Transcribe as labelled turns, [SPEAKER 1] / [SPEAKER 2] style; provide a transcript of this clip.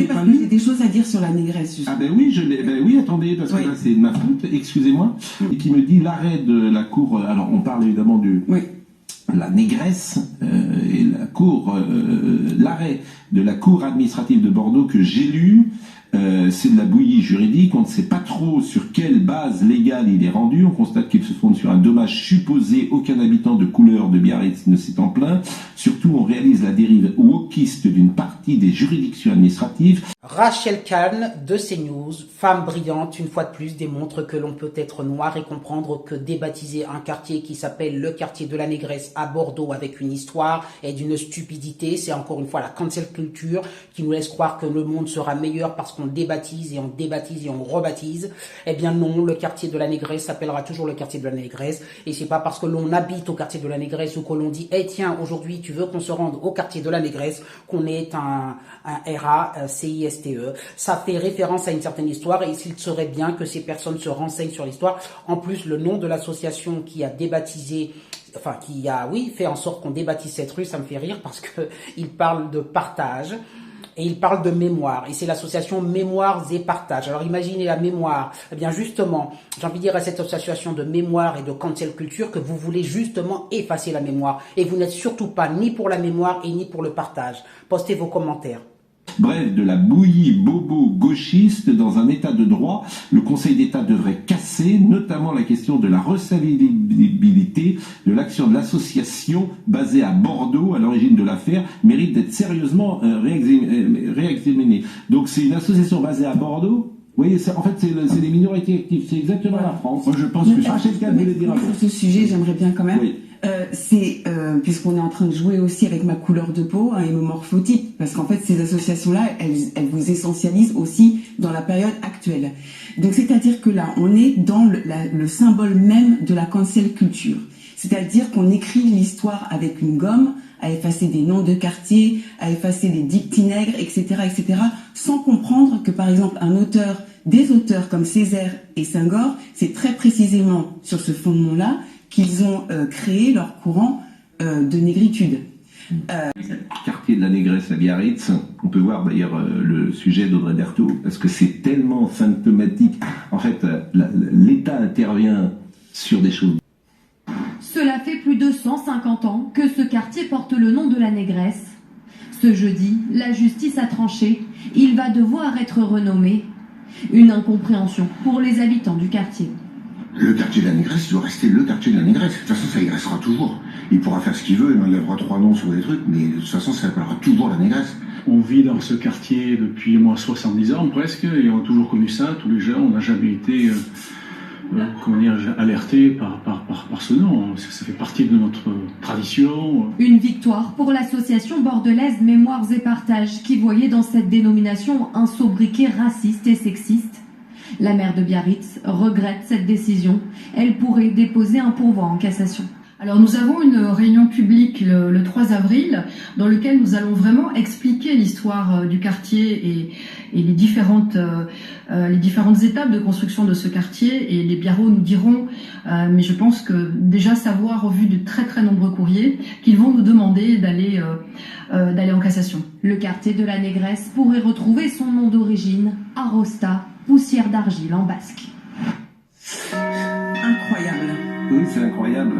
[SPEAKER 1] attendez, parce que j'ai des choses à dire sur la négresse. Justement.
[SPEAKER 2] Ah ben oui, oui, attendez, parce que là c'est de ma faute, excusez-moi, et qui me dit l'arrêt de la cour, alors on parle évidemment du...
[SPEAKER 1] Oui.
[SPEAKER 2] La négresse et la cour, l'arrêt de la cour administrative de Bordeaux que j'ai lu, c'est de la bouillie juridique. On ne sait pas trop sur quelle base légale il est rendu. On constate qu'il se fonde sur un dommage supposé. Aucun habitant de couleur de Biarritz ne s'est en plaint. Surtout, on réalise la dérive wokiste d'une partie des juridictions administratives.
[SPEAKER 3] Rachel Kahn de CNews, femme brillante, une fois de plus, démontre que l'on peut être noir et comprendre que débaptiser un quartier qui s'appelle le quartier de la négresse à Bordeaux avec une histoire est d'une stupidité. C'est encore une fois la cancel culture qui nous laisse croire que le monde sera meilleur parce qu'on débaptise et on débaptise et on rebaptise. Eh bien non, le quartier de la négresse s'appellera toujours le quartier de la négresse, et c'est pas parce que l'on habite au quartier de la négresse ou que l'on dit « Eh tiens, aujourd'hui tu veux qu'on se rende au quartier de la négresse » qu'on est un RACISTE. Ça fait référence à une certaine histoire, et il serait bien que ces personnes se renseignent sur l'histoire. En plus, le nom de l'association qui a débaptisé, enfin qui a, oui, fait en sorte qu'on débaptise cette rue, ça me fait rire parce que il parle de partage. Et il parle de mémoire, et c'est l'association Mémoires et Partage. Alors imaginez la mémoire, eh bien justement, j'ai envie de dire à cette association de mémoire et de cancel culture que vous voulez justement effacer la mémoire. Et vous n'êtes surtout pas ni pour la mémoire et ni pour le partage. Postez vos commentaires.
[SPEAKER 2] Bref, de la bouillie bobo gauchiste dans un état de droit. Le Conseil d'État devrait casser notamment la question de la recevabilité de l'action de l'association basée à Bordeaux à l'origine de l'affaire, mérite d'être sérieusement réexaminée. Donc c'est une association basée à Bordeaux. Oui, en fait, c'est les minorités actives. C'est exactement la France.
[SPEAKER 1] Moi, je pense que sur ce sujet, j'aimerais bien quand même.
[SPEAKER 2] Oui.
[SPEAKER 1] Puisqu'on est en train de jouer aussi avec ma couleur de peau, un hémomorphotype, parce qu'en fait, ces associations-là, elles vous essentialisent aussi dans la période actuelle. Donc, c'est-à-dire que là, on est dans le symbole même de la cancel culture. C'est-à-dire qu'on écrit l'histoire avec une gomme, à effacer des noms de quartiers, à effacer des dictinègres, etc., etc., sans comprendre que, par exemple, des auteurs comme Césaire et Senghor, c'est très précisément sur ce fondement-là qu'ils ont créé leur courant de négritude.
[SPEAKER 2] Quartier de la négresse à Biarritz, on peut voir d'ailleurs le sujet d'Audrey Berthaud, parce que c'est tellement symptomatique. En fait, l'État intervient sur des choses.
[SPEAKER 4] Cela fait plus de 150 ans que ce quartier porte le nom de la négresse. Ce jeudi, la justice a tranché. Il va devoir être renommé. Une incompréhension pour les habitants du quartier.
[SPEAKER 5] Le quartier de la négresse doit rester le quartier de la négresse. De toute façon, ça y restera toujours. Il pourra faire ce qu'il veut, il enlèvera 3 noms sur des trucs, mais de toute façon, ça s'appellera toujours la négresse.
[SPEAKER 6] On vit dans ce quartier depuis au moins 70 ans presque, et on a toujours connu ça, tous les jeunes. On n'a jamais été alertés par ce nom. Ça fait partie de notre tradition.
[SPEAKER 4] Une victoire pour l'association bordelaise Mémoires et Partage, qui voyait dans cette dénomination un sobriquet raciste et sexiste. La maire de Biarritz regrette cette décision. Elle pourrait déposer un pourvoi en cassation.
[SPEAKER 7] Alors nous avons une réunion publique le 3 avril dans laquelle nous allons vraiment expliquer l'histoire du quartier et les différentes étapes de construction de ce quartier, et les Biarros nous diront, mais je pense que déjà savoir au vu de très très nombreux courriers qu'ils vont nous demander d'aller en cassation.
[SPEAKER 4] Le quartier de la négresse pourrait retrouver son nom d'origine, Arosta, poussière d'argile en basque.
[SPEAKER 1] Incroyable.
[SPEAKER 2] Oui, c'est incroyable.